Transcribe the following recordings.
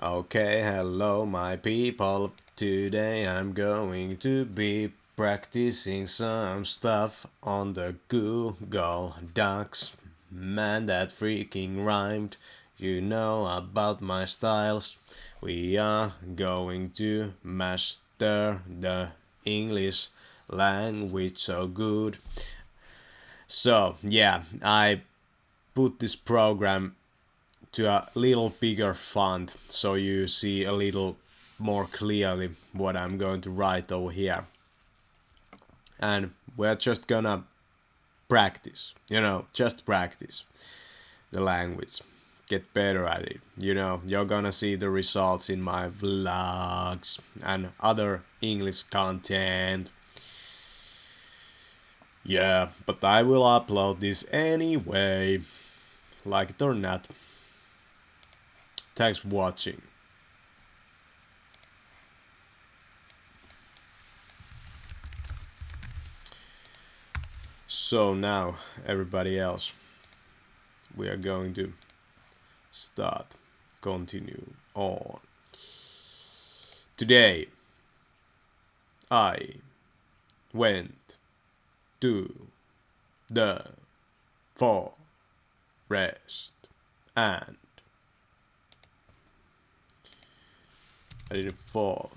Okay, hello my people. Today I'm going to be practicing some stuff on the Google Docs. Man, that freaking rhymed. You know about my styles. We are going to master the English language so good. So, yeah, I put this program to a little bigger font so you see a little more clearly what I'm going to write over here. And we're just gonna practice, just practice the language. Get better at it. You're gonna see the results in my vlogs and other English content. Yeah, but I will upload this anyway, like it or not. Thanks for watching. So now, everybody else, we are going to continue on. Today, I went to the forest and I didn't fall.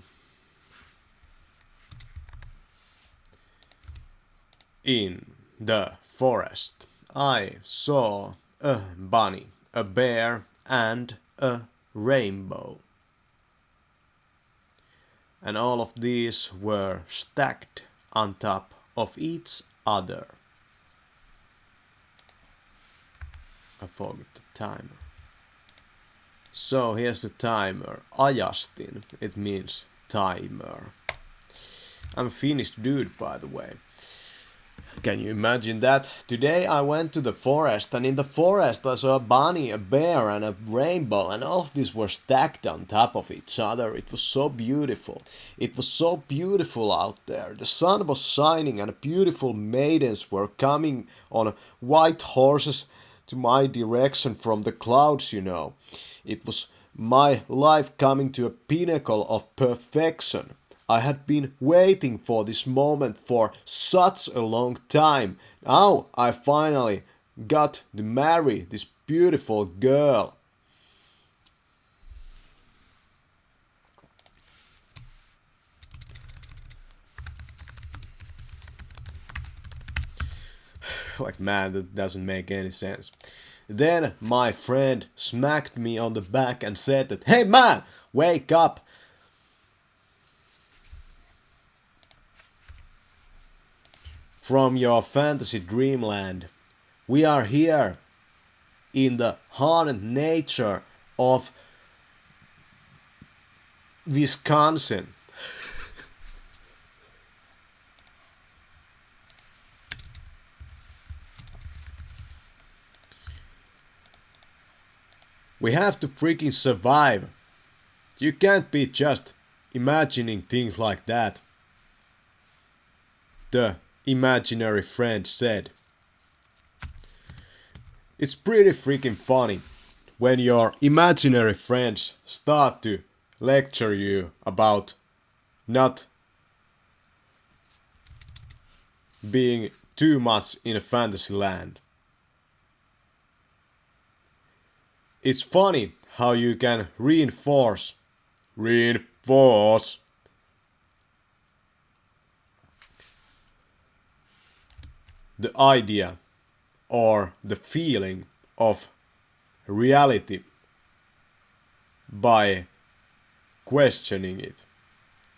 In the forest, I saw a bunny, a bear, and a rainbow. And all of these were stacked on top of each other. I forgot the timer. So here's the timer. Ajastin, it means timer. I'm a Finnish dude, by the way. Can you imagine that? Today I went to the forest, and in the forest I saw a bunny, a bear, and a rainbow, and all of these were stacked on top of each other. It was so beautiful. It was so beautiful out there. The sun was shining, and beautiful maidens were coming on white horses to my direction from the clouds, It was my life coming to a pinnacle of perfection. I had been waiting for this moment for such a long time. Now I finally got to marry this beautiful girl. Like, man, that doesn't make any sense. Then my friend smacked me on the back and said that, "Hey man, wake up! From your fantasy dreamland. We are here in the haunted nature of Wisconsin." We have to freaking survive. You can't be just imagining things like that. The imaginary friend said. It's pretty freaking funny when your imaginary friends start to lecture you about not being too much in a fantasy land. It's funny how you can reinforce the idea or the feeling of reality by questioning it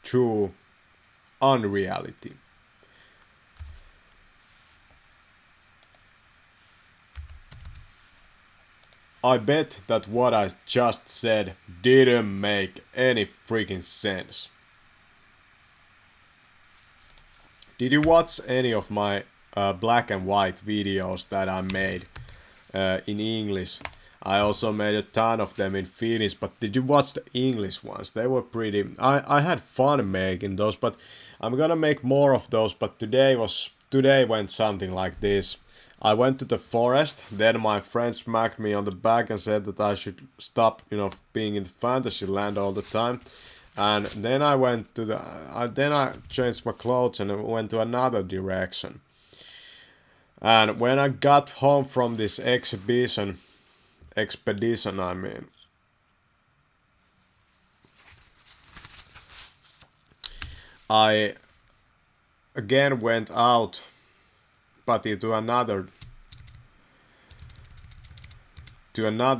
through unreality. I bet that what I just said didn't make any freaking sense. Did you watch any of my black and white videos that I made in English? I also made a ton of them in Finnish, but did you watch the English ones? They were pretty... I had fun making those, but I'm gonna make more of those, but today went something like this. I went to the forest. Then my friend smacked me on the back and said that I should stop, being in the fantasy land all the time. And then I went to then I changed my clothes and went to another direction. And when I got home from this expedition, I mean, I again went out, but into another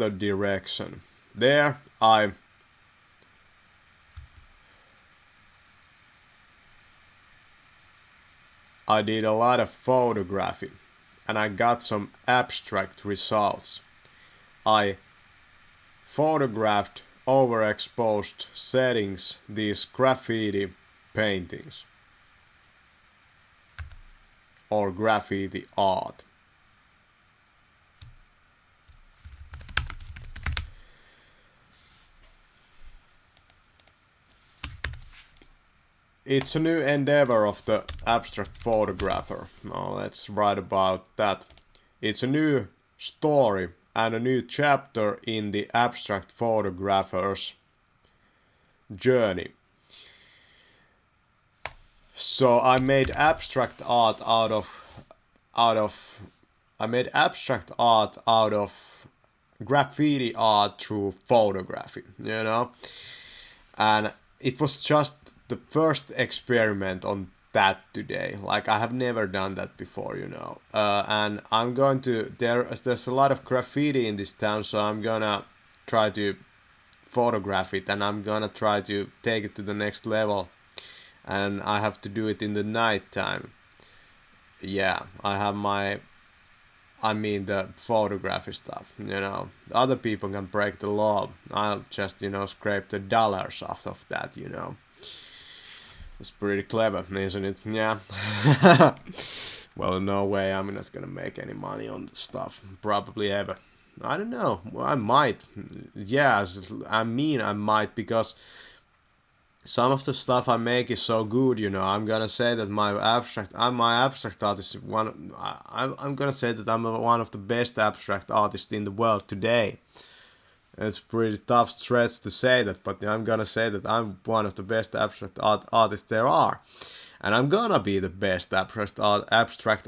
direction. There I did a lot of photography and I got some abstract results. I photographed overexposed settings, these graffiti paintings or graffiti art. It's a new endeavor of the abstract photographer. Now let's write about that. It's a new story and a new chapter in the abstract photographer's journey. So I made abstract art out of graffiti art through photography, and it was just the first experiment on that today. Like I have never done that before, and I'm going to there's a lot of graffiti in this town, so I'm gonna try to photograph it and I'm gonna try to take it to the next level, and I have to do it in the night time. Yeah, I have the photography stuff, Other people can break the law. I'll just, scrape the dollars off of that, It's pretty clever, isn't it? Yeah. Well, no way I'm not gonna make any money on this stuff. Probably ever. I don't know. Well, I might. Yes, I might, because some of the stuff I make is so good, I'm gonna say that my abstract art is I'm gonna say that I'm one of the best abstract artists in the world today. It's a pretty tough stretch to say that, but I'm gonna say that I'm one of the best abstract artists there are. And I'm gonna be the best abstract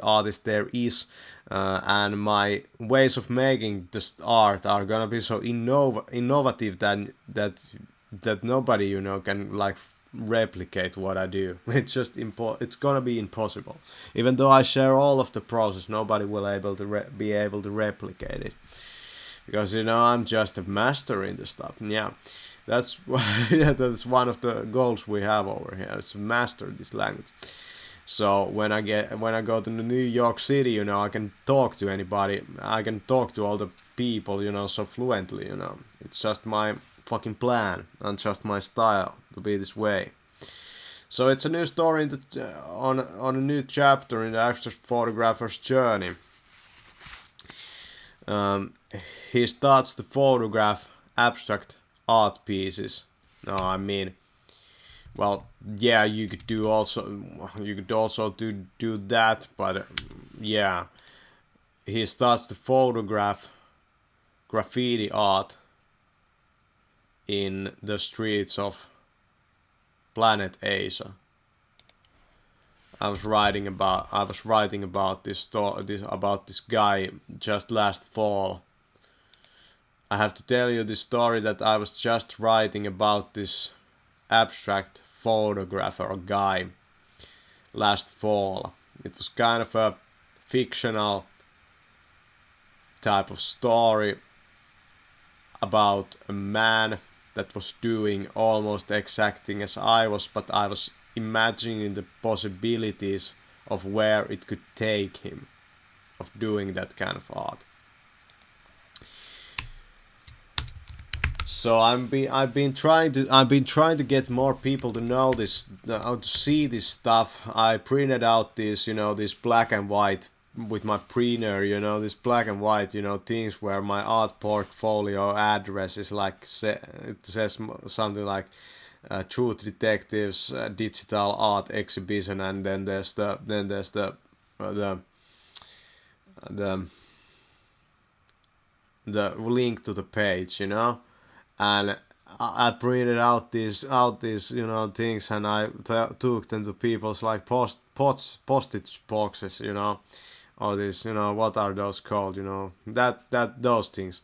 artist there is. And my ways of making this art are gonna be so innovative that nobody, can replicate what I do. It's just it's gonna be impossible. Even though I share all of the process, nobody will be able to replicate it. Because I'm just a master in the stuff. Yeah, that's that's one of the goals we have over here. Is to master this language. So when I go to New York City, I can talk to anybody. I can talk to all the people, so fluently. It's just my fucking plan and just my style to be this way. So it's a new story on a new chapter in the abstract photographer's journey. He starts to photograph abstract art pieces. No, well, yeah, you could also do that, but yeah, he starts to photograph graffiti art in the streets of planet Asia. I was writing about this guy just last fall. I have to tell you the story that I was just writing about this abstract photographer guy last fall. It was kind of a fictional type of story about a man that was doing almost exacting as I was, but I was imagining the possibilities of where it could take him, of doing that kind of art. So I've been trying to get more people to know this, to see this stuff. I printed out this black and white with my printer, this black and white, things where my art portfolio address is like it says something like Truth Detectives digital art exhibition, and then there's the the the link to the page, you know, and I printed out these things, and I took them to people's like postage boxes, you know, or these, you know, what are those called, you know, that those things,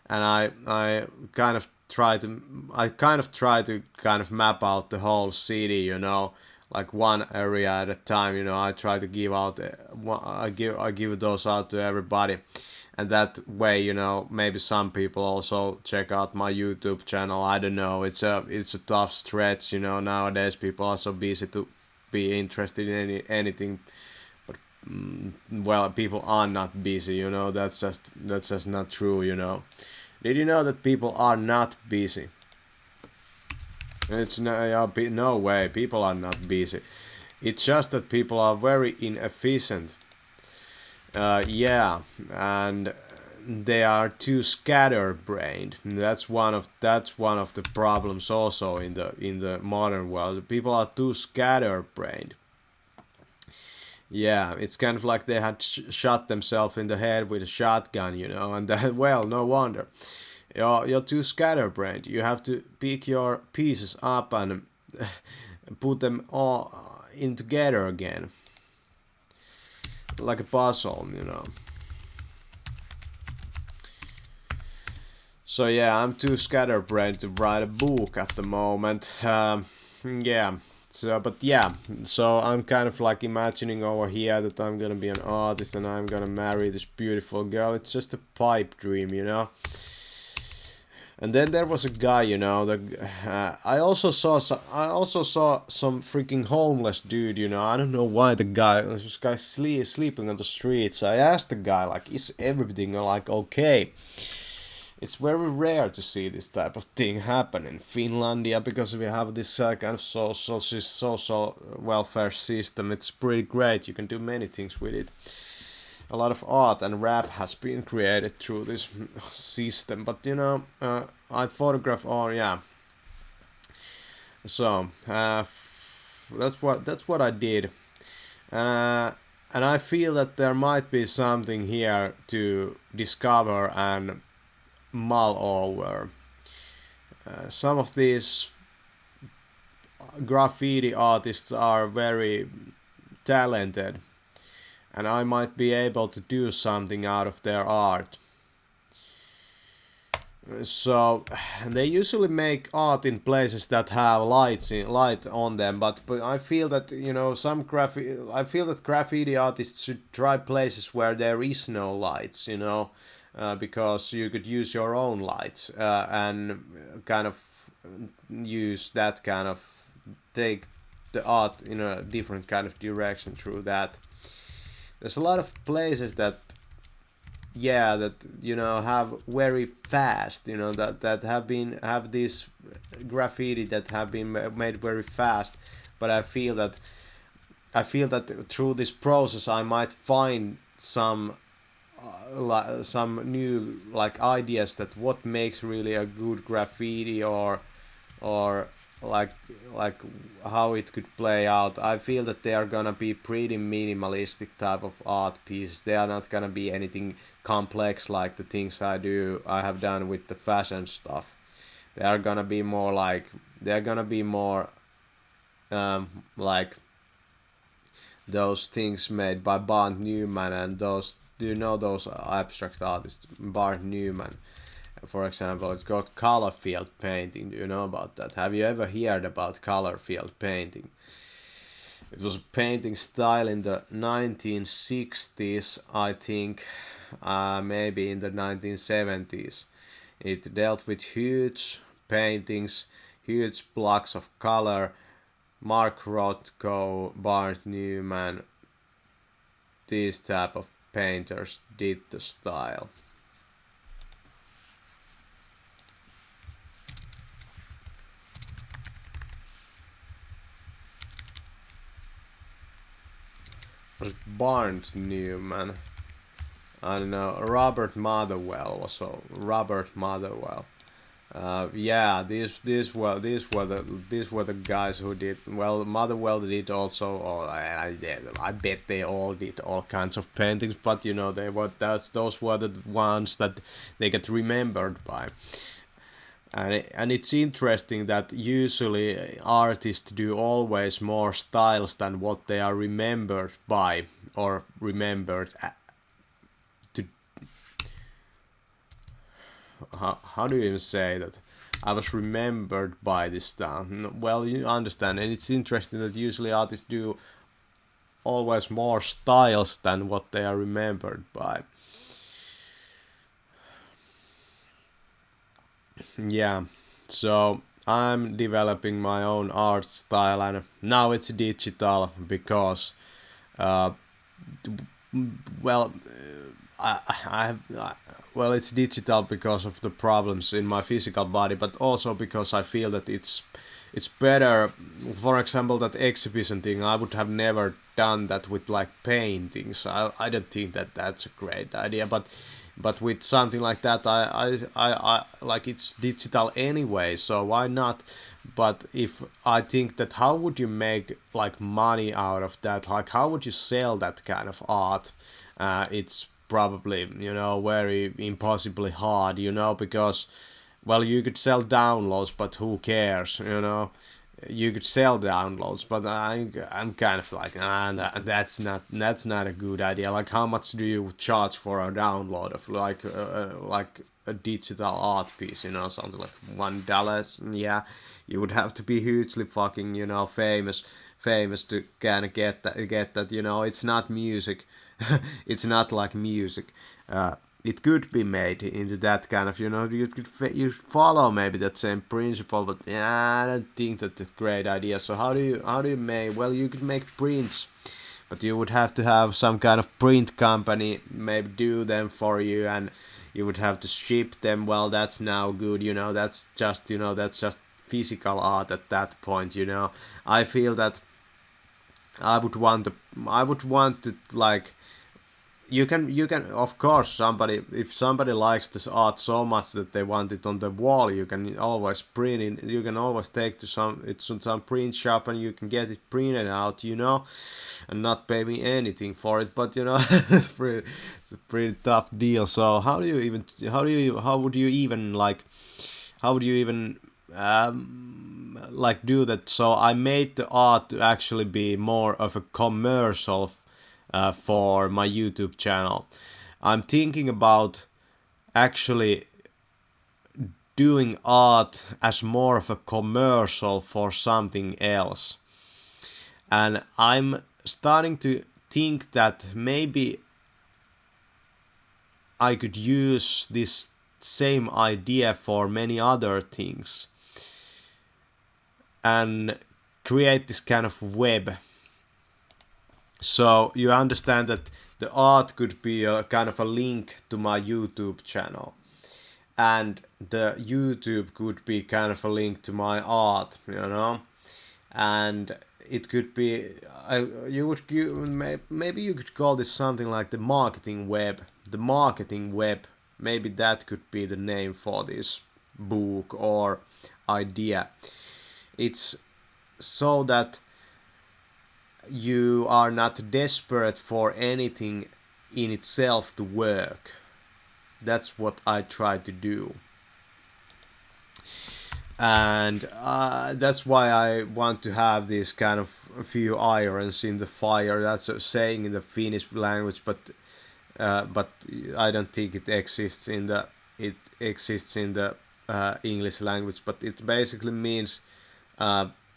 and I kind of try to kind of map out the whole city, you know, like one area at a time, you know. I try to give out I give those out to everybody, and that way, you know, maybe some people also check out my YouTube channel. I don't know, it's a tough stretch, you know. Nowadays people are so busy to be interested in anything, but well, people are not busy, you know. That's just not true, you know. Did you know that people are not busy? It's no way. People are not busy. It's just that people are very inefficient. Yeah, and they are too scatterbrained. That's one of the problems also in the modern world. People are too scatterbrained. Yeah, it's kind of like they had shot themselves in the head with a shotgun, you know, and that, well, no wonder. You're too scatterbrained. You have to pick your pieces up and put them all in together again, like a puzzle, you know. So yeah, I'm too scatterbrained to write a book at the moment. Yeah. So I'm kind of like imagining over here that I'm gonna be an artist and I'm gonna marry this beautiful girl. It's just a pipe dream, you know. And then there was a guy, you know. I also saw some freaking homeless dude, you know. I don't know why this guy sleeping on the streets. I asked the guy, like, is everything like okay? It's very rare to see this type of thing happen in Finlandia because we have this kind of social welfare system. It's pretty great. You can do many things with it. A lot of art and rap has been created through this system. But you know, I photograph. Oh yeah. So that's what I did, and I feel that there might be something here to discover and mull over. Some of these graffiti artists are very talented, and I might be able to do something out of their art. So they usually make art in places that have light on them, but I feel that, you know, I feel that graffiti artists should try places where there is no lights, you know, because you could use your own lights and kind of use that kind of take the art in a different kind of direction through that. There's a lot of places that, yeah, that, you know, have very fast, you know, that have this graffiti that have been made very fast, but I feel that through this process I might find some new like ideas that what makes really a good graffiti, or like like how it could play out. I feel that they are gonna be pretty minimalistic type of art pieces. They are not gonna be anything complex like the things I have done with the fashion stuff. They're gonna be more like those things made by Bart Newman, and those, do you know those abstract artists, Bart Newman? For example, it's called color field painting. Do you know about that? Have you ever heard about color field painting? It was a painting style in the 1960s, I think, maybe in the 1970s. It dealt with huge paintings, huge blocks of color. Mark Rothko, Bart Newman, these type of painters did the style. Barnes Newman. I don't know. Robert Motherwell. Yeah, these were the guys who did well. Motherwell did also, or I bet they all did all kinds of paintings, but you know those were the ones that they get remembered by. And it's interesting that usually artists do always more styles than what they are remembered by, or remembered to. How do you even say that? I was remembered by this style. Well, you understand, and it's interesting that usually artists do always more styles than what they are remembered by. Yeah, so I'm developing my own art style, and now it's digital because, uh, well, I have. Well, it's digital because of the problems in my physical body, but also because I feel that it's better. For example, that exhibition thing, I would have never done that with like paintings. I don't think that that's a great idea, but with something like that, I like it's digital anyway, so why not? But if I think that how would you make like money out of that? Like how would you sell that kind of art? It's probably very impossibly hard, because well you could sell downloads, but who cares, you could sell downloads, but I'm kind of like that's not a good idea. Like how much do you charge for a download of like a digital art piece, something like $1? Yeah, you would have to be hugely fucking famous to kind of get that. It's not music. It's not like music. It could be made into that kind of, you follow maybe that same principle, but yeah, I don't think that's a great idea. So how do you make? Well, you could make prints, but you would have to have some kind of print company maybe do them for you, and you would have to ship them. Well, that's now good, that's just physical art at that point. I feel that I would want to like, you can of course, if somebody likes this art so much that they want it on the wall, you can always print it. You can always take to some print shop and you can get it printed out, and not pay me anything for it. But it's a pretty tough deal. So how would you even like do that? So I made the art to actually be more of a commercial for my YouTube channel. I'm thinking about actually doing art as more of a commercial for something else. And I'm starting to think that maybe I could use this same idea for many other things and create this kind of web. So you understand that the art could be a kind of a link to my YouTube channel, and the YouTube could be kind of a link to my art, and it could be maybe you could call this something like the marketing web. The marketing web, maybe that could be the name for this book or idea. It's so that you are not desperate for anything in itself to work. That's what I try to do. And that's why I want to have this kind of a few irons in the fire. That's a saying in the Finnish language, but I don't think it exists in the English language. But it basically means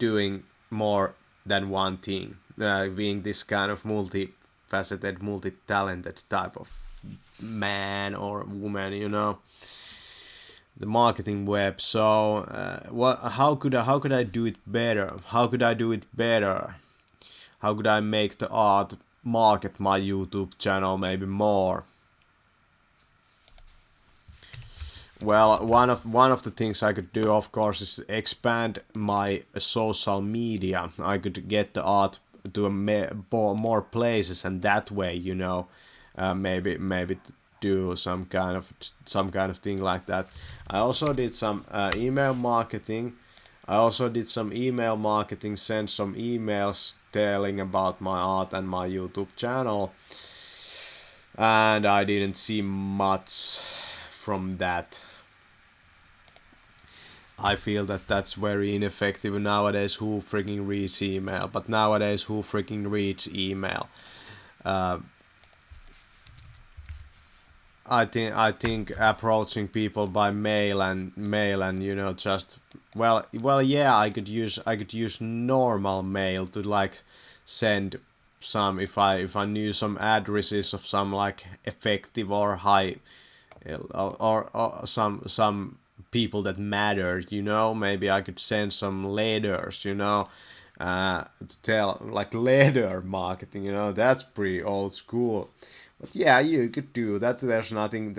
doing more than one thing, being this kind of multifaceted, multi-talented type of man or woman, the marketing web. So how could I do it better? How could I do it better? How could I make the art market my YouTube channel maybe more? Well, one of the things I could do, of course, is expand my social media. I could get the art to more places, and that way, maybe do some kind of thing like that. I also did some email marketing. Sent some emails telling about my art and my YouTube channel, and I didn't see much from that. I feel that that's very ineffective nowadays. Who freaking reads email? But nowadays, who freaking reads email? I think approaching people by mail and just yeah, I could use normal mail to like send some, if I knew some addresses of some like effective or high or some people that mattered, maybe I could send some letters, to tell, like letter marketing, that's pretty old school. But yeah, you could do that. There's nothing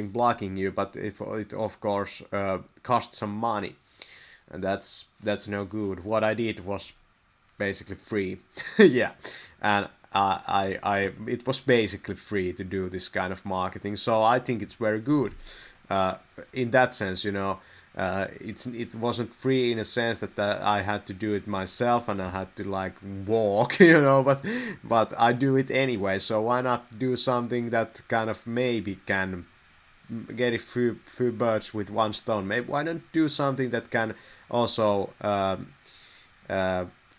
blocking you, but it of course costs some money, and that's no good. What I did was basically free. Yeah, and it was basically free to do this kind of marketing, so I think it's very good in that sense. It wasn't free in a sense that I had to do it myself and I had to like walk, but I do it anyway. So why not do something that kind of maybe can get a few birds with one stone? Maybe why not do something that can also uh,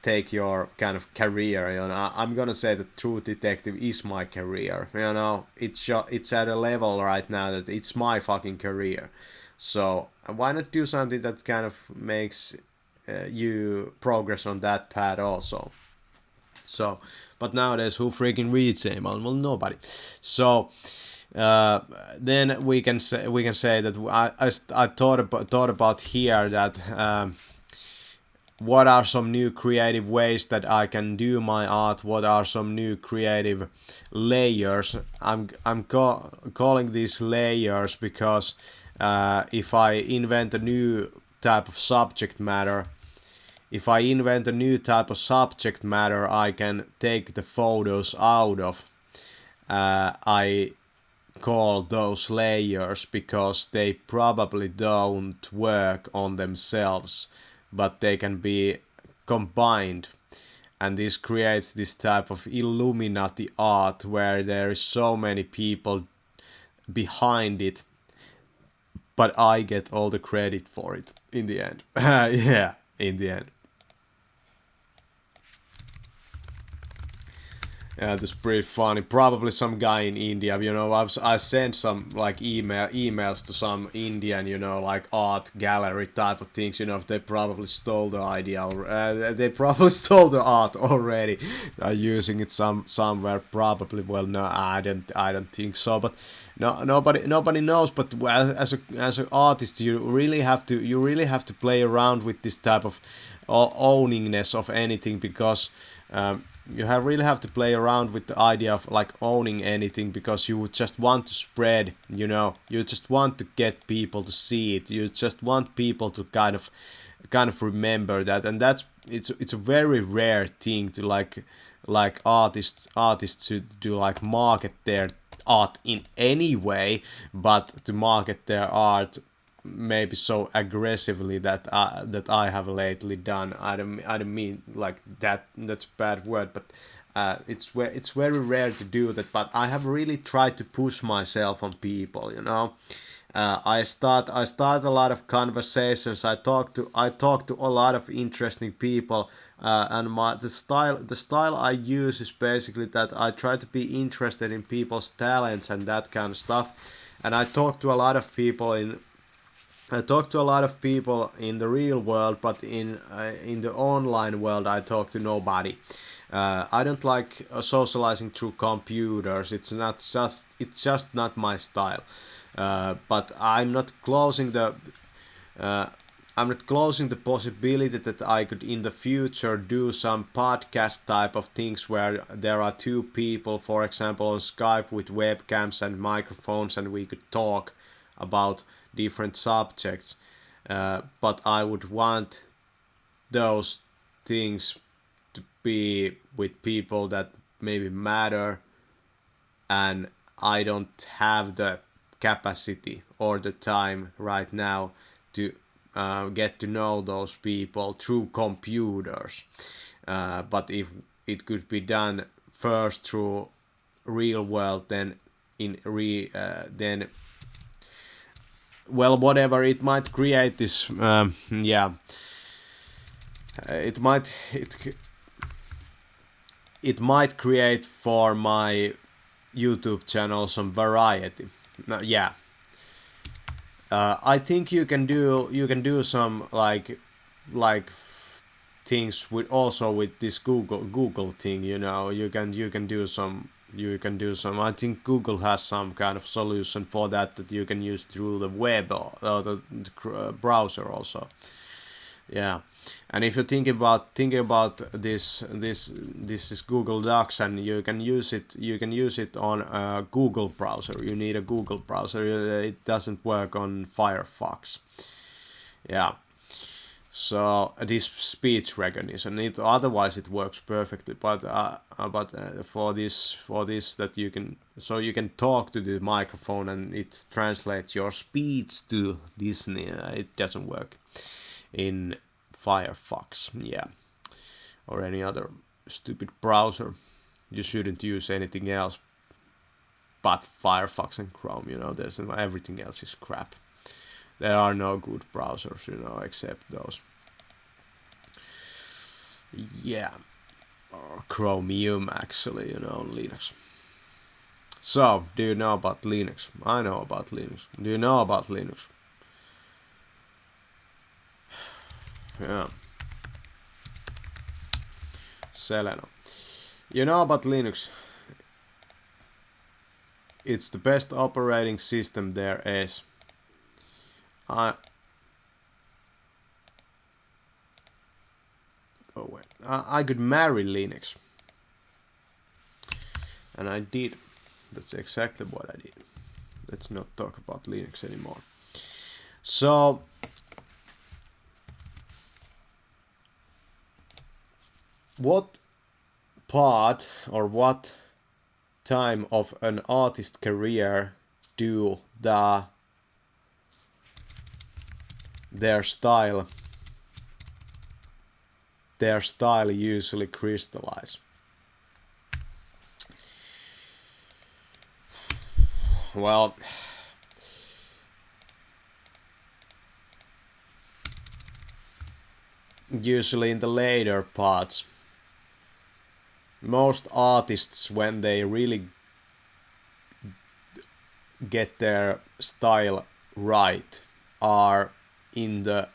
take your kind of career. I'm gonna say that True Detective is my career. It's at a level right now that it's my fucking career. So why not do something that kind of makes you progress on that path also? So, but nowadays, who freaking reads email? Well, nobody. So then we can say that I thought about here that. What are some new creative ways that I can do my art? What are some new creative layers? I'm calling these layers because if I invent a new type of subject matter, I can take the photos out of. I call those layers because they probably don't work on themselves, but they can be combined, and this creates this type of Illuminati art where there is so many people behind it, but I get all the credit for it in the end. Yeah, in the end. Yeah, that's pretty funny. Probably some guy in India, I sent some like emails to some Indian, like art gallery type of things. They probably stole the idea, or they probably stole the art already, using it somewhere. Probably, well, no, I don't think so. But no, nobody knows. But as an artist, you really have to play around with this type of owningness of anything, because. You really have to play around with the idea of like owning anything, because you just want to spread, you just want to get people to see it, you just want people to kind of remember that, and it's a very rare thing to like artists to do like market their art in any way, but to market their art maybe so aggressively that I have lately done. I don't mean like that. That's a bad word, but it's very rare to do that. But I have really tried to push myself on people. I start a lot of conversations. I talk to a lot of interesting people, and the style I use is basically that I try to be interested in people's talents and that kind of stuff. And I talk to a lot of people in the real world, but in the online world, I talk to nobody. I don't like socializing through computers. It's just not my style. But I'm not closing the possibility that I could in the future do some podcast type of things where there are two people, for example, on Skype with webcams and microphones, and we could talk about different subjects. But I would want those things to be with people that maybe matter, and I don't have the capacity or the time right now to get to know those people through computers. But if it could be done first through real world, then then well, whatever, it might create this it might create for my YouTube channel some variety. Yeah, I think you can do some like things with also with this Google thing. You know, you can do some. I think Google has some kind of solution for that you can use through the web or the browser also. Yeah, and if you think about this is Google Docs, and you can use it on a Google browser. You need a Google browser. It doesn't work on Firefox. Yeah. So this speech recognition, otherwise it works perfectly. But for this that you can talk to the microphone and it translates your speech to Disney. It doesn't work in Firefox, yeah, or any other stupid browser. You shouldn't use anything else but Firefox and Chrome. You know, there's everything else is crap. There are no good browsers, you know, except those. Yeah, or Chromium actually, you know, on Linux. So, do you know about Linux? I know about Linux. Do you know about Linux? Yeah. Selena. You know about Linux? It's the best operating system there is. I could marry Linux. And I did. That's exactly what I did. Let's not talk about Linux anymore. So, what part or what time of an artist career do their style usually crystallize? Well, usually in the later parts. Most artists, when they really get their style right, are in the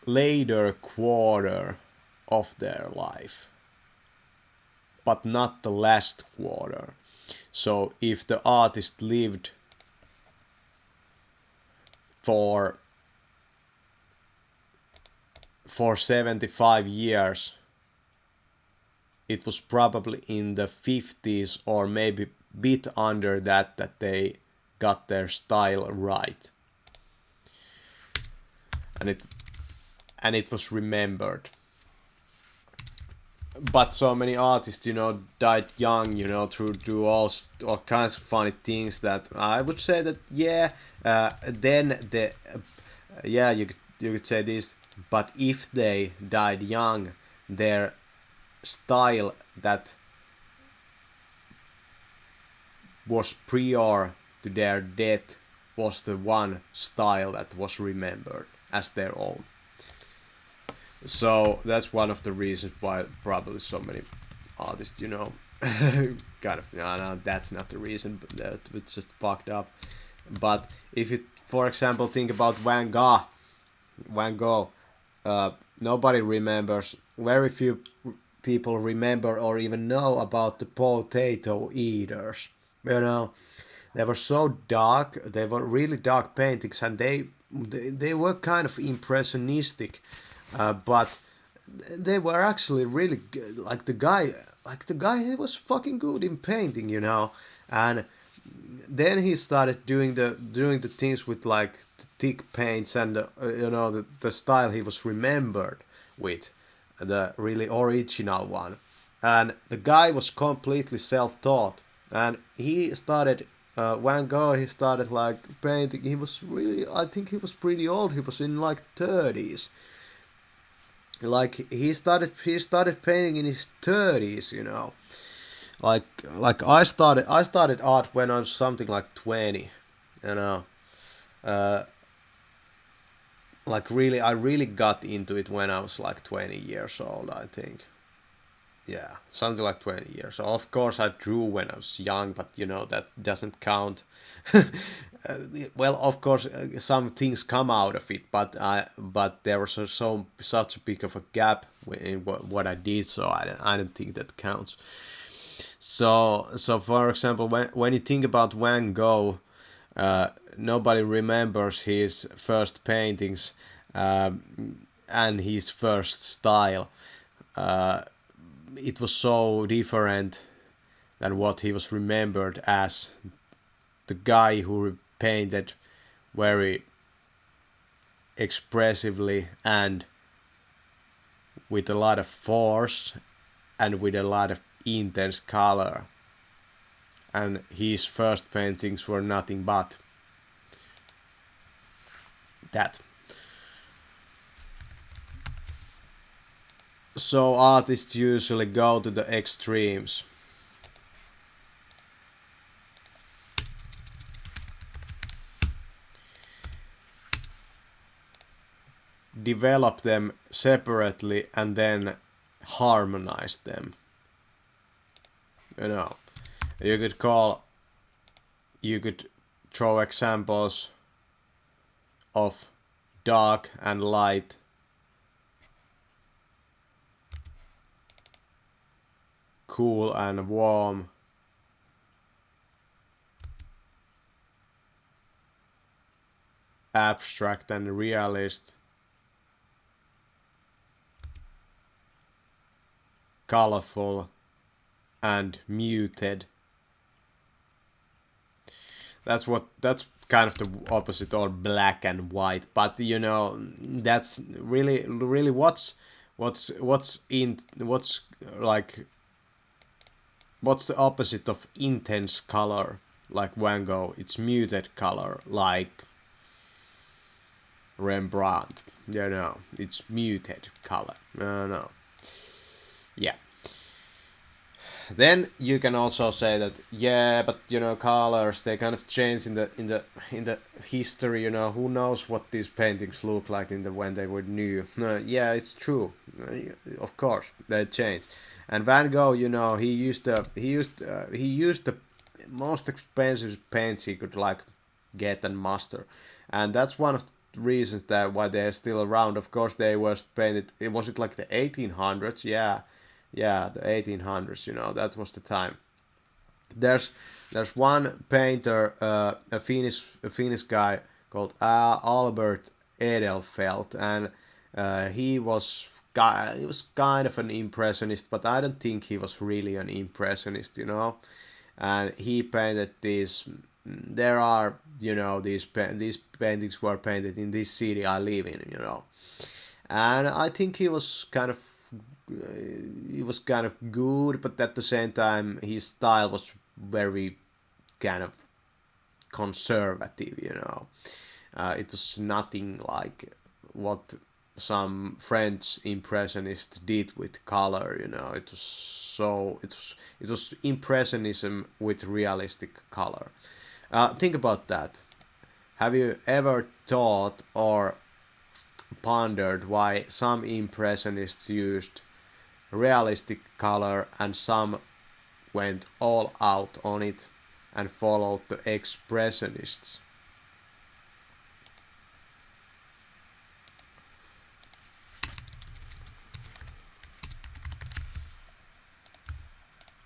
later quarter of their life, but not the last quarter. So if the artist lived for 75 years, it was probably in the 50s or maybe bit under that they got their style right, and it was remembered. But so many artists, you know, died young, you know, through all kinds of funny things that I would say that then you could say this, but if they died young, their style that was prior to their death was the one style that was remembered as their own. So that's one of the reasons why probably so many artists, you know, kind of, no, that's not the reason, but it's just fucked up. But if you, for example, think about Van Gogh, nobody remembers, very few people remember or even know about the potato eaters. You know, they were so dark, they were really dark paintings, and they were kind of impressionistic. But they were actually really good. Like the guy, he was fucking good in painting, you know. And then he started doing the things with like thick paints and you know the style he was remembered with. the really original one. And the guy was completely self-taught, and he started Van Gogh. He started like painting. He was really, I think he was pretty old. He was in like 30s. Like he started painting in his 30s. You know, like I started art when I was something like 20. You know, uh, like really I really got into it when I was like 20 years old, I think. Yeah, something like 20 years. So of course I drew when I was young, but you know that doesn't count. Well, of course, some things come out of it, but there was such a big of a gap in what I did, so I don't think that counts. So for example, when you think about Van Gogh, nobody remembers his first paintings, and his first style. Uh, it was so different than what he was remembered as, the guy who painted very expressively and with a lot of force and with a lot of intense color. And his first paintings were nothing but that. So artists usually go to the extremes. Develop them separately and then harmonize them. You know, you could call, you could throw examples of dark and light, cool and warm, abstract and realist, colorful and muted. That's kind of the opposite, or black and white. But you know, that's really what's like what's the opposite of intense color, like Van Gogh? It's muted color, like Rembrandt. You know, it's muted color. No. Yeah. Then you can also say that, yeah, but you know, colors, they kind of change in the history. You know, who knows what these paintings look like in the when they were new. Yeah, it's true. Of course they change. And Van Gogh, you know, he used the most expensive paints he could like get and master, and that's one of the reasons that why they're still around. Of course, they was painted. Was it like the 1800s? Yeah, the 1800s. You know, that was the time. There's there's one painter, a Finnish guy called Albert Edelfelt, and he was kind of an impressionist, but I don't think he was really an impressionist, you know. And he painted these. There are, you know, these paintings were painted in this city I live in, you know. And I think he was kind of good, but at the same time his style was very kind of conservative, you know. It was nothing like what some French impressionists did with color, you know. It was impressionism with realistic color. Think about that. Have you ever thought or pondered why some impressionists used realistic color and some went all out on it and followed the expressionists?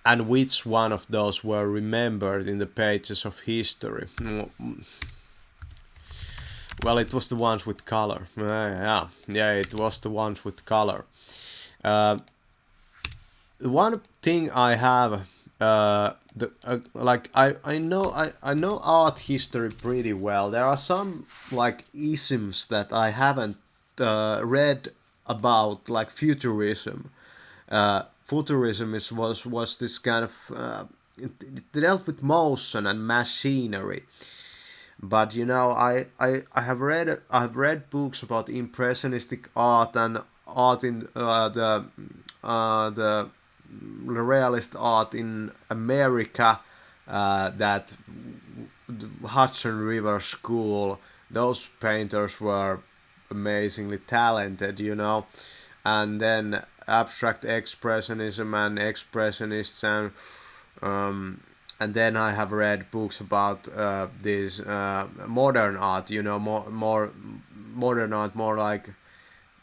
And which one of those were remembered in the pages of history? Well, it was the ones with color. Yeah, it was the ones with color. Uh, One thing I have, like I know art history pretty well. There are some like isms that I haven't read about like futurism. Futurism was this kind of it dealt with motion and machinery. But you know, I have read books about impressionistic art and art in the realist art in America, that Hudson River School. Those painters were amazingly talented, you know. And then abstract expressionism and expressionists, and then I have read books about this modern art, you know, more modern art, more like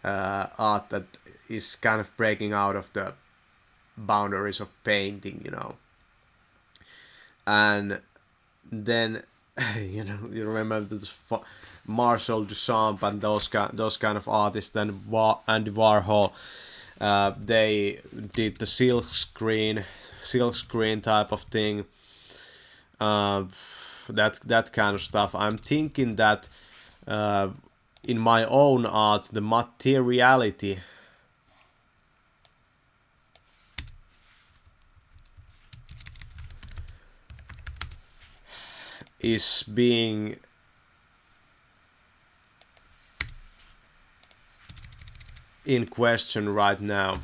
art that is kind of breaking out of the boundaries of painting, you know. And then you know, you remember this Marcel Duchamp and those kind of artists, and Andy Warhol. They did the silk screen type of thing. That kind of stuff. I'm thinking that in my own art, the materiality is being in question right now.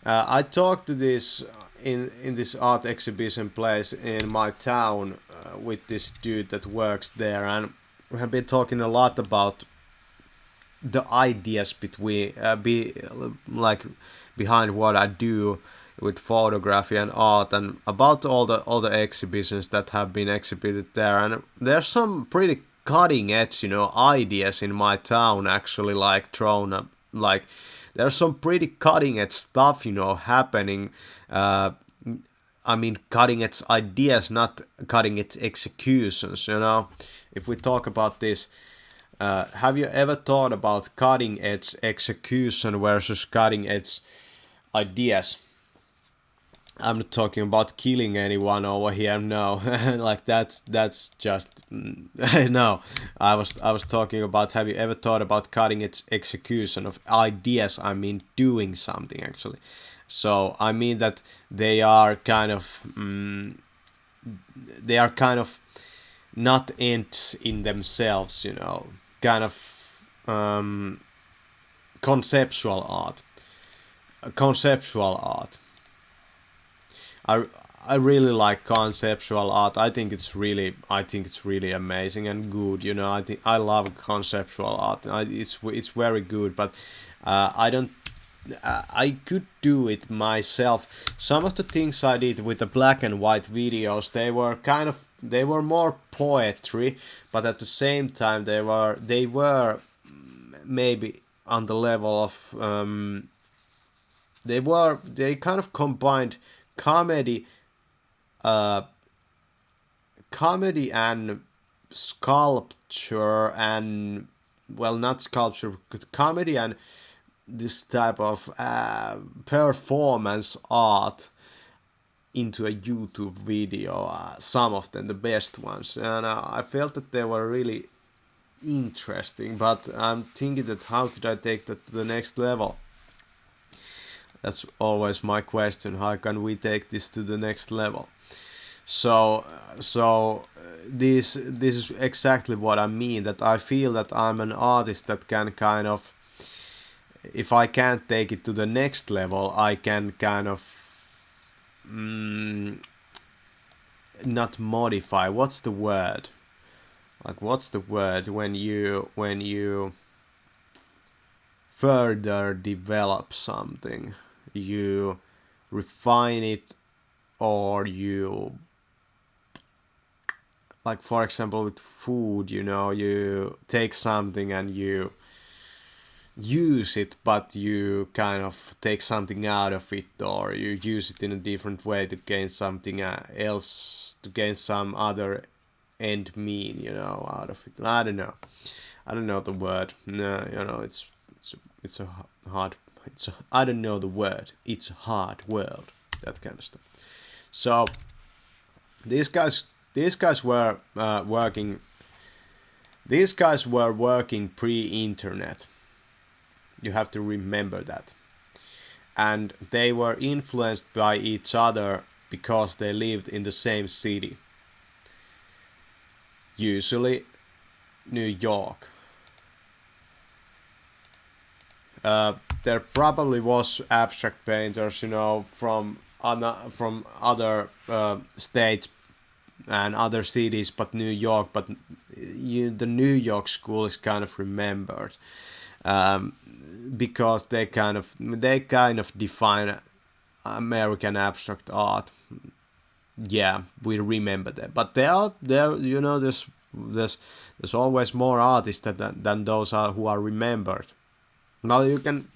I talked to this in this art exhibition place in my town with this dude that works there, and we have been talking a lot about the ideas behind what I do with photography and art, and about all the exhibitions that have been exhibited there. And there's some pretty cutting edge, you know, ideas in my town actually, like thrown up, like there's some pretty cutting edge stuff, you know, happening. I mean, cutting edge ideas, not cutting edge executions, you know. If we talk about this, have you ever thought about cutting edge execution versus cutting edge ideas? I'm not talking about killing anyone over here, no. Like that's just no. I was talking about, have you ever thought about cutting edge execution of ideas? I mean doing something actually. So I mean that they are kind of not ends in themselves, you know, kind of conceptual art. I really like conceptual art. I think it's really amazing and good. You know, I love conceptual art. It's very good, but I don't. I could do it myself. Some of the things I did with the black and white videos, they were more poetry, but at the same time they were maybe on the level of they kind of combined comedy and sculpture, and well, not sculpture, but comedy and this type of performance art into a YouTube video. Some of them, the best ones, and I felt that they were really interesting. But I'm thinking that how could I take that to the next level? That's always my question. How can we take this to the next level? So this is exactly what I mean. That I feel that I'm an artist that can kind of, if I can't take it to the next level, I can kind of not modify. What's the word? Like, what's the word when you further develop something? You refine it, or you, like for example with food, you know, you take something and you use it, but you kind of take something out of it, or you use it in a different way to gain something else, to gain some other end mean, you know, out of it. I don't know the word. No, you know, it's a hard, I don't know the word. It's a hard world, that kind of stuff. So these guys were working. These guys were working pre-internet. You have to remember that. And they were influenced by each other because they lived in the same city. Usually New York. There probably was abstract painters, from other states and other cities, but New York. But the New York school is kind of remembered because they kind of define American abstract art. Yeah, we remember that. But there's always more artists than those who are remembered. Now you can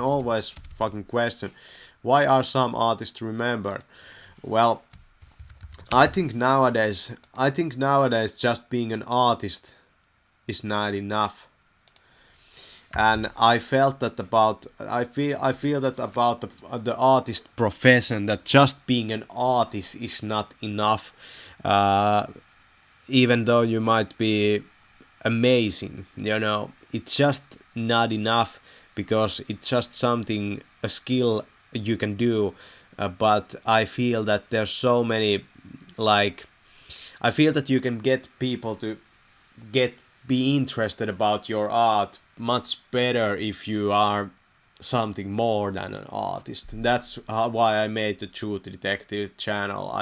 always fucking question why are some artists remembered? Well, I think nowadays just being an artist is not enough. And I feel that about the artist profession, that just being an artist is not enough. Even though you might be amazing, it's just not enough, because it's just something, a skill you can do. But I feel that there's so many, I feel that you can get people to be interested about your art much better if you are something more than an artist. That's why I made the True Detective channel.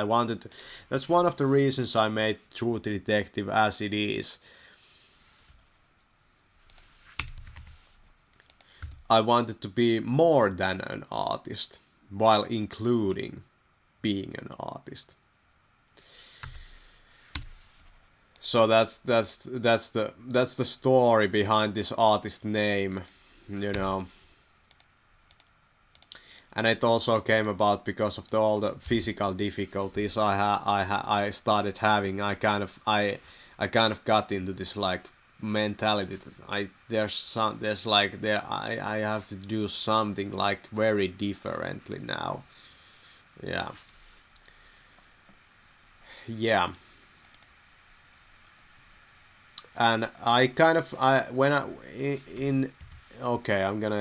That's one of the reasons I made True Detective as it is. I wanted to be more than an artist while including being an artist. So that's the story behind this artist name, And it also came about because of all the physical difficulties I started having. I kind of got into this mentality that I have to do something very differently now. Yeah. And I'm gonna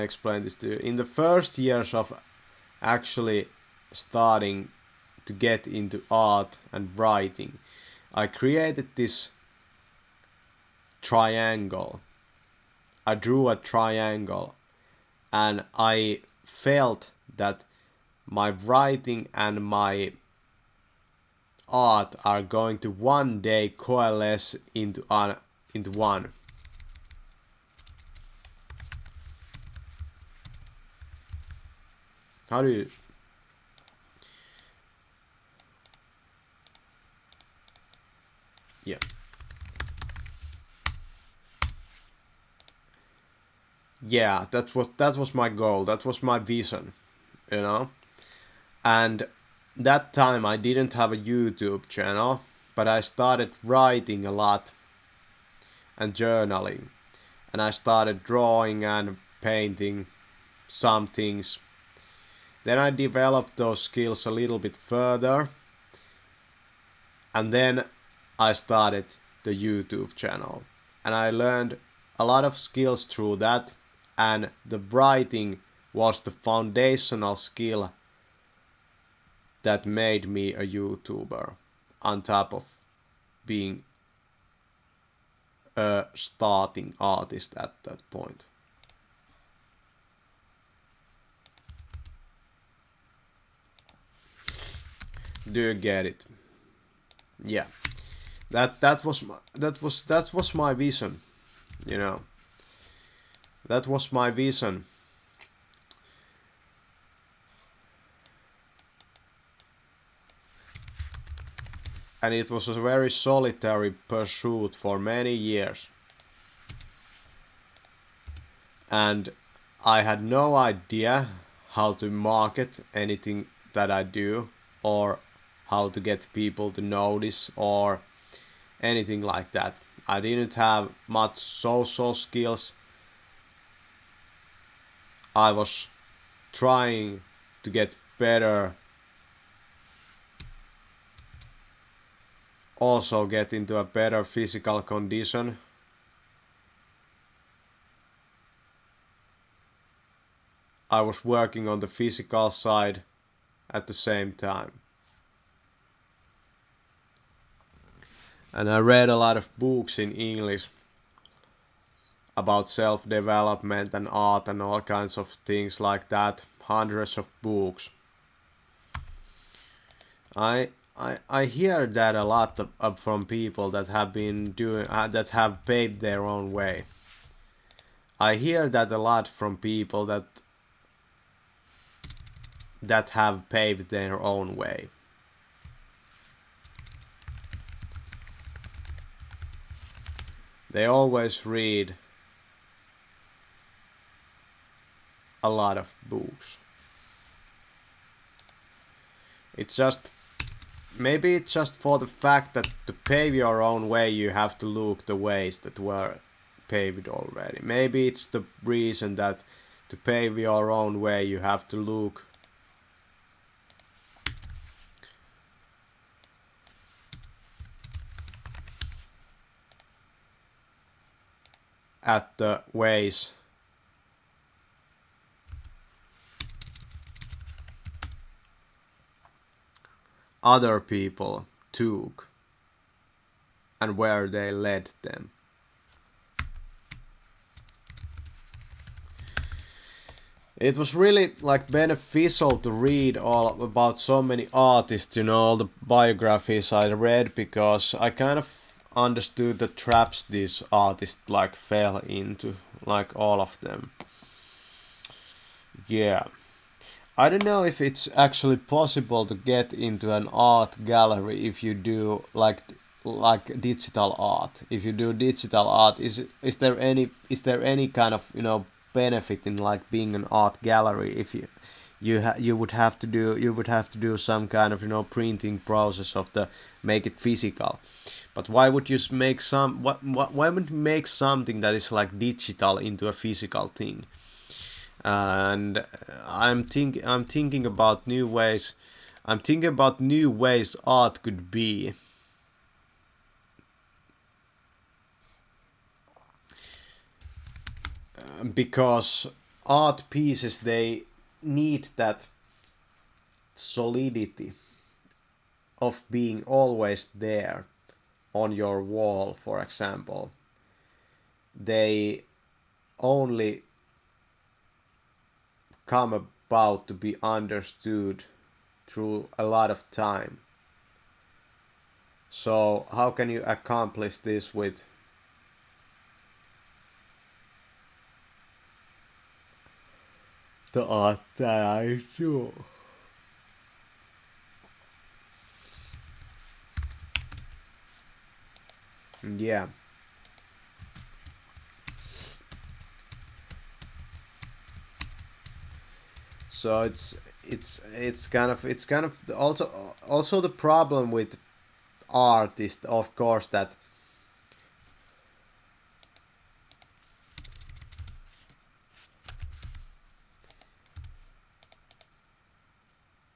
explain this to you. In the first years of actually starting to get into art and writing, I created this triangle. I drew a triangle, and I felt that my writing and my art are going to one day coalesce into one. How do you... Yeah. Yeah, that was my goal. That was my vision, And that time I didn't have a YouTube channel, but I started writing a lot and journaling. And I started drawing and painting some things. Then I developed those skills a little bit further. And then I started the YouTube channel. And I learned a lot of skills through that. And the writing was the foundational skill that made me a YouTuber, on top of being a starting artist at that point. Do you get it? Yeah. That was my vision, That was my vision. And it was a very solitary pursuit for many years. And I had no idea how to market anything that I do, or how to get people to notice, or anything like that. I didn't have much social skills. I was trying to get better, also get into a better physical condition. I was working on the physical side at the same time. And I read a lot of books in English about self-development and art and all kinds of things like that. Hundreds of books. I hear that a lot from people that have been doing that have paved their own way. I hear that a lot from people that have paved their own way. They always read a lot of books. It's just, maybe it's just for the fact that to pave your own way you have to look the ways that were paved already. Maybe it's the reason that to pave your own way you have to look at the ways other people took and where they led them. It was really like beneficial to read all about so many artists, you know, all the biographies I read, because I kind of understood the traps these artists like fell into, like all of them. Yeah. I don't know if it's actually possible to get into an art gallery if you do like digital art. If you do digital art, is there any kind of, you know, benefit in like being an art gallery if you would have to do some kind of, you know, printing process of the make it physical. But why would you make why would you make something that is like digital into a physical thing? And I'm thinking about new ways. I'm thinking about new ways art could be. Because art pieces, they need that solidity of being always there on your wall, for example. They only come about to be understood through a lot of time. So how can you accomplish this with the art that I do? Yeah. So it's kind of also the problem with art is of course that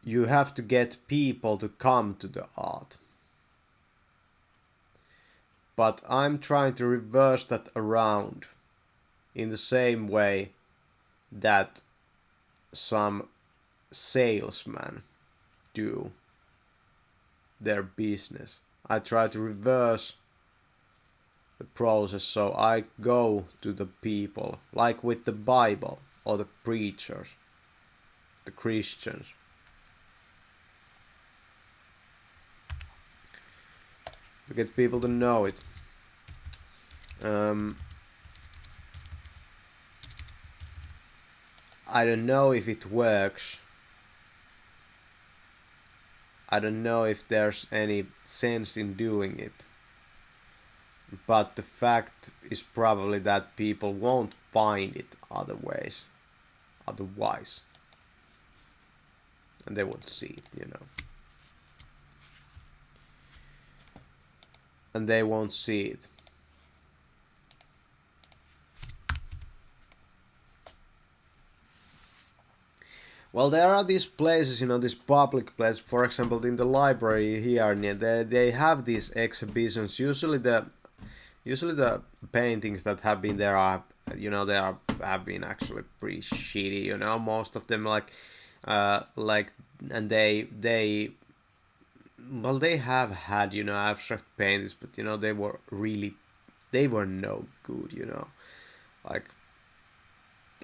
you have to get people to come to the art. But I'm trying to reverse that around in the same way that some salesmen do their business. I try to reverse the process, so I go to the people, like with the Bible or the preachers, the Christians. To get people to know it. I don't know if it works. I don't know if there's any sense in doing it. But the fact is probably that people won't find it otherwise. And they won't see it, you know. And they won't see it. Well, there are these places, you know, these public places. For example, in the library here, they have these exhibitions. Usually Usually the paintings that have been there are, they have been actually pretty shitty. Most of them like, and they well, they have had, abstract paintings, but they were no good.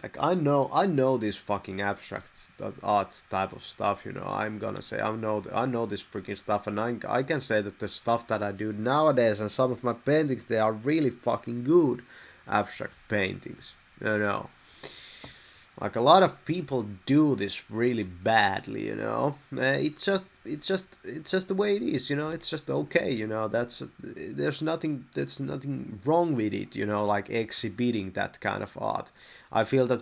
Like I know this fucking abstract art type of stuff. I'm gonna say I know this freaking stuff, and I can say that the stuff that I do nowadays and some of my paintings, they are really fucking good abstract paintings. Like a lot of people do this really badly. It's just the way it is. It's just okay. There's nothing wrong with it. Like exhibiting that kind of art. I feel that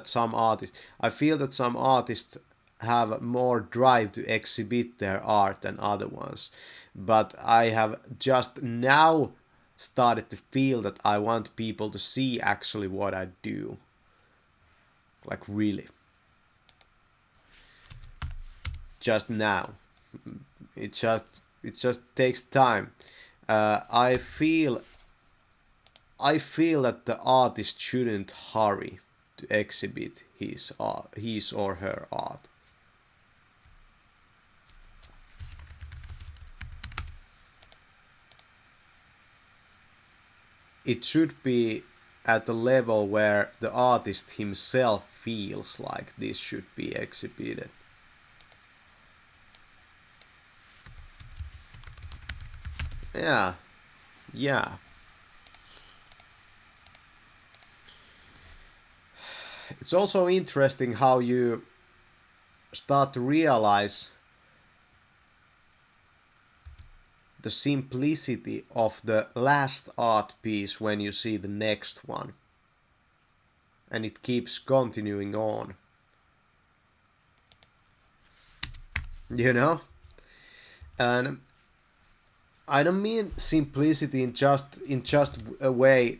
some artists have more drive to exhibit their art than other ones. But I have just now started to feel that I want people to see actually what I do. Like really. Just now. It just takes time. I feel that the artist shouldn't hurry to exhibit his or her art. It should be at the level where the artist himself feels like this should be exhibited. Yeah, yeah. It's also interesting how you start to realize the simplicity of the last art piece when you see the next one. And it keeps continuing on. You know? And I don't mean simplicity in just a way.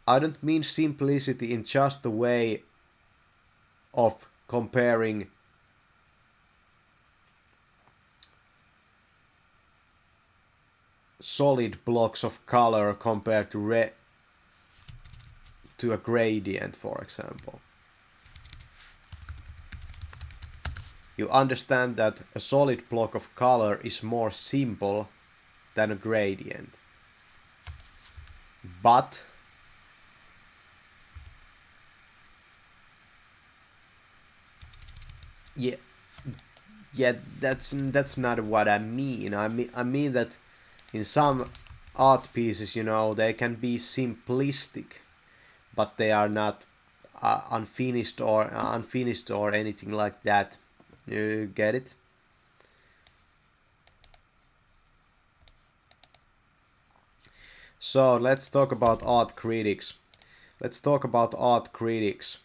I don't mean simplicity in just a way of comparing solid blocks of color compared to a gradient, for example. You understand that a solid block of color is more simple than a gradient. But yeah, yeah, that's not what I mean. I mean that in some art pieces, they can be simplistic, but they are not unfinished or anything like that. You get it? So let's talk about art critics. Let's talk about art critics.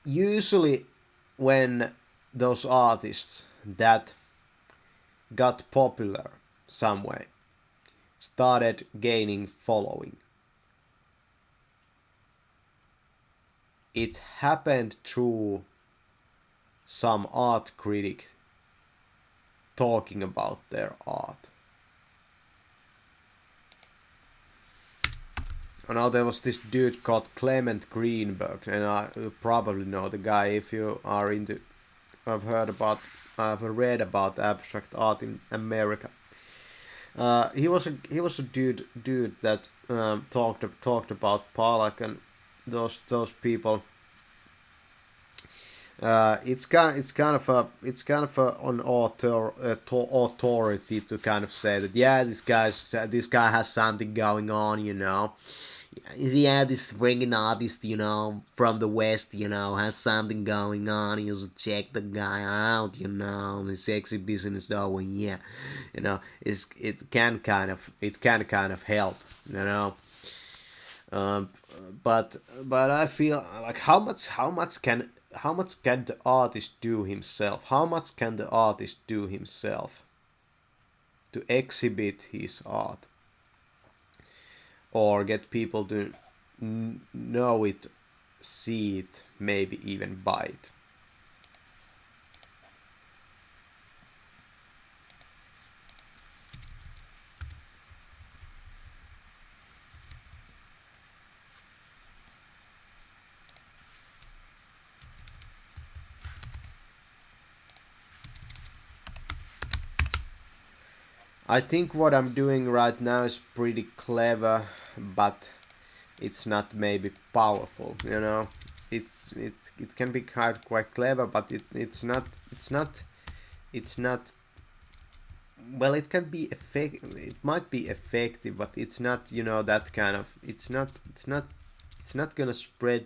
Usually, when those artists that got popular some way started gaining following, it happened through some art critic talking about their art. Now there was this dude called Clement Greenberg, and you probably know the guy if you are into. I've read about abstract art in America. He was a dude that talked about Pollock and those people. It's kind of an authority to kind of say that, yeah, this guy has something going on. Yeah, this freaking artist, from the West, has something going on. You should check the guy out, his sexy business though, and yeah, it can kind of help, you know. Um, but I feel like how much can the artist do himself? How much can the artist do himself to exhibit his art or get people to know it, see it, maybe even buy it? I think what I'm doing right now is pretty clever, but it's not maybe powerful, you know. It can be quite clever, but it's not well, it can be it might be effective, but it's not, you know, that kind of, it's not gonna spread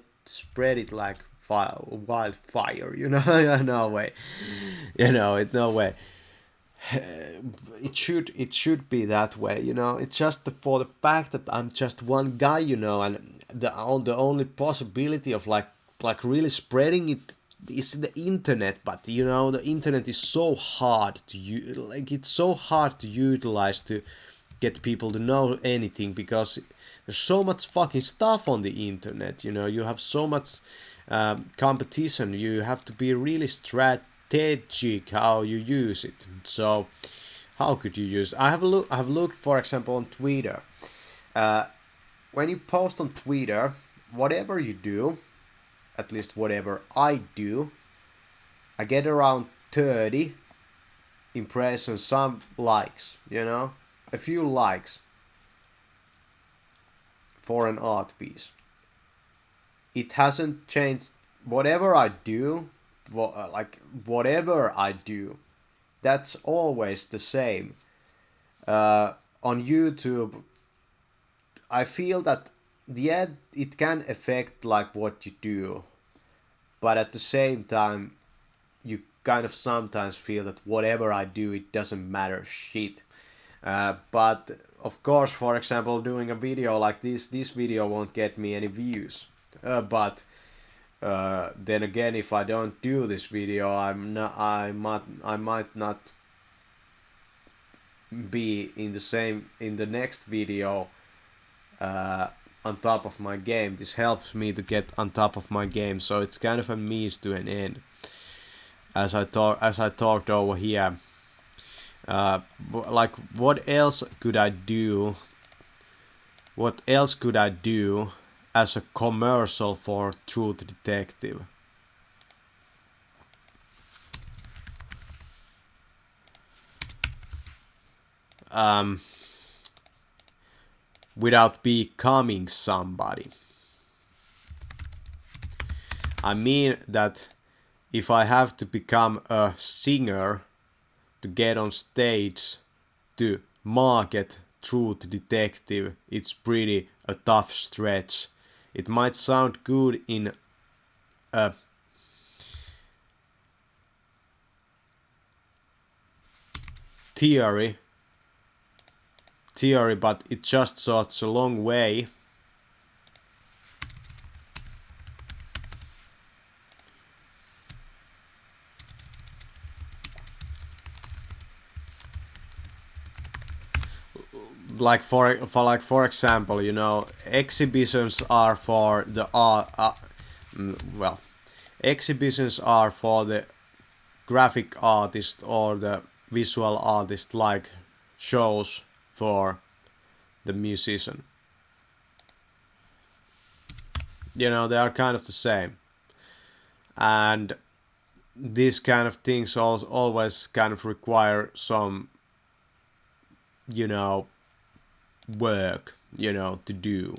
it like fire, wildfire, you know. No way, you know it, no way. It should be that way, you know. It's just for the fact that I'm just one guy, you know, and the only possibility of like really spreading it is the internet. But you know, the internet is so hard to like it's so hard to utilize to get people to know anything, because there's so much fucking stuff on the internet, you know. You have so much competition. You have to be really strategic how you use it. So how could you use, I have looked, for example, on Twitter. uh, when you post on Twitter, whatever you do, at least whatever I do, I get around 30 impressions, some likes, you know, a few likes for an art piece. It hasn't changed. Whatever I do, like whatever I do, that's always the same. On YouTube, I feel that yeah, it can affect like what you do, but at the same time, you kind of sometimes feel that whatever I do, it doesn't matter shit. But of course, for example, doing a video like this video won't get me any views. But then again, if I don't do this video, I might not be in the next video uh, on top of my game. This helps me to get on top of my game, so it's kind of a means to an end. As I talked over here, like what else could I do? What else could I do as a commercial for Truth Detective? Um, without becoming somebody. I mean that if I have to become a singer to get on stage to market Truth Detective, it's pretty a tough stretch. It might sound good in a theory, but it's just such a long way. Like for example, you know, exhibitions are for the well, exhibitions are for the graphic artist or the visual artist, like shows for the musician. You know, they are kind of the same. And these kind of things always kind of require some, you know, work, you know, to do.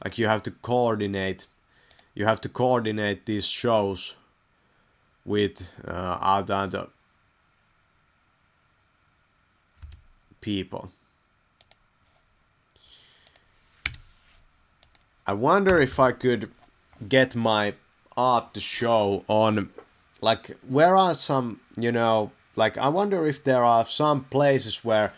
Like you have to coordinate these shows with other people. I wonder if I could get my art to show on, like, where are some, you know, like, I wonder if there are some places where,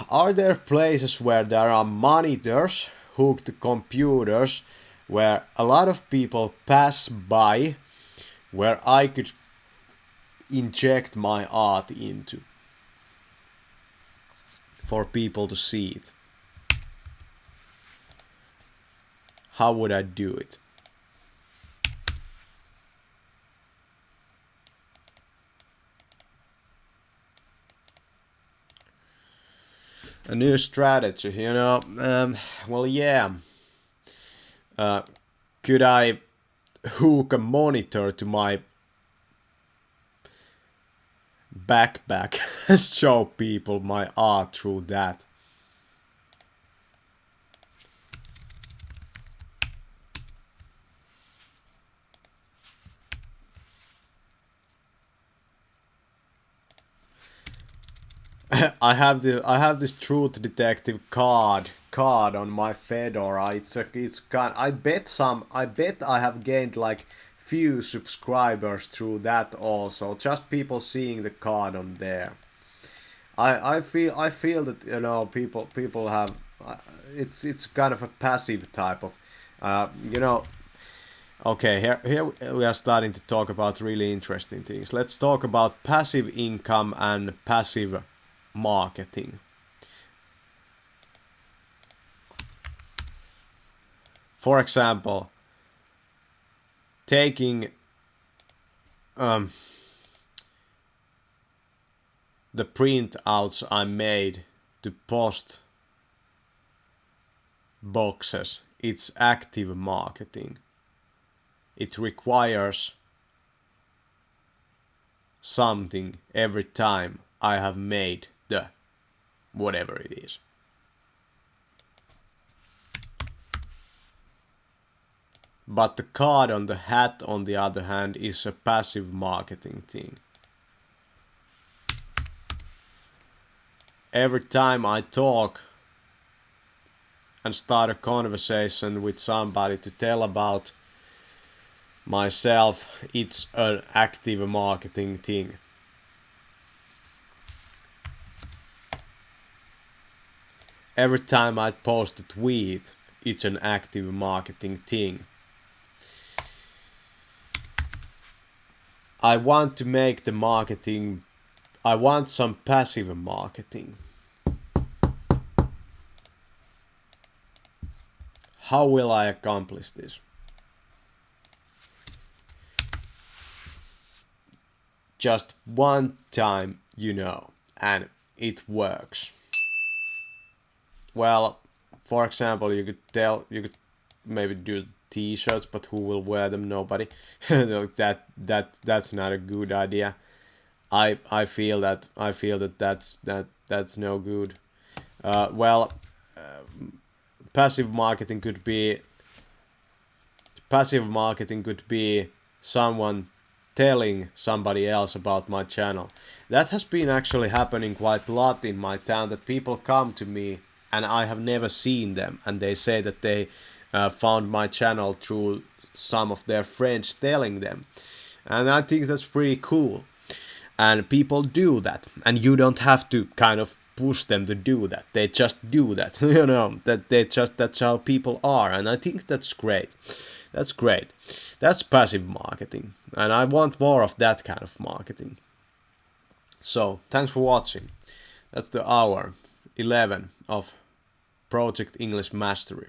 are there places where there are monitors hooked to computers where a lot of people pass by, where I could inject my art into for people to see it? How would I do it? A new strategy, you know. Well, yeah. Could I hook a monitor to my backpack and show people my art through that. I have this Truth Detective card on my Fedora. It's kind. I bet I have gained like few subscribers through that also. Just people seeing the card on there. I feel that, you know, people have it's kind of a passive type of you know. Okay, here we are starting to talk about really interesting things. Let's talk about passive income and passive marketing. For example, taking the printouts I made to post boxes, it's active marketing. It requires something every time I have made the whatever it is. But the card on the hat, on the other hand, is a passive marketing thing. Every time I talk and start a conversation with somebody to tell about myself, it's an active marketing thing. Every time I post a tweet, it's an active marketing thing. I want to make the marketing, I want some passive marketing. How will I accomplish this? Just one time, you know, and it works. Well, for example, you could maybe do t-shirts, but who will wear them? Nobody. That's not a good idea. I feel that that's no good. Well, passive marketing could be someone telling somebody else about my channel. That has been actually happening quite a lot in my town, that people come to me and I have never seen them, and they say that they found my channel through some of their friends telling them. And I think that's pretty cool. And people do that, and you don't have to kind of push them to do that. They just do that. You know, that's how people are, and I think that's great. That's great. That's passive marketing, and I want more of that kind of marketing. So, thanks for watching. That's the hour 11 of Project English Mastery.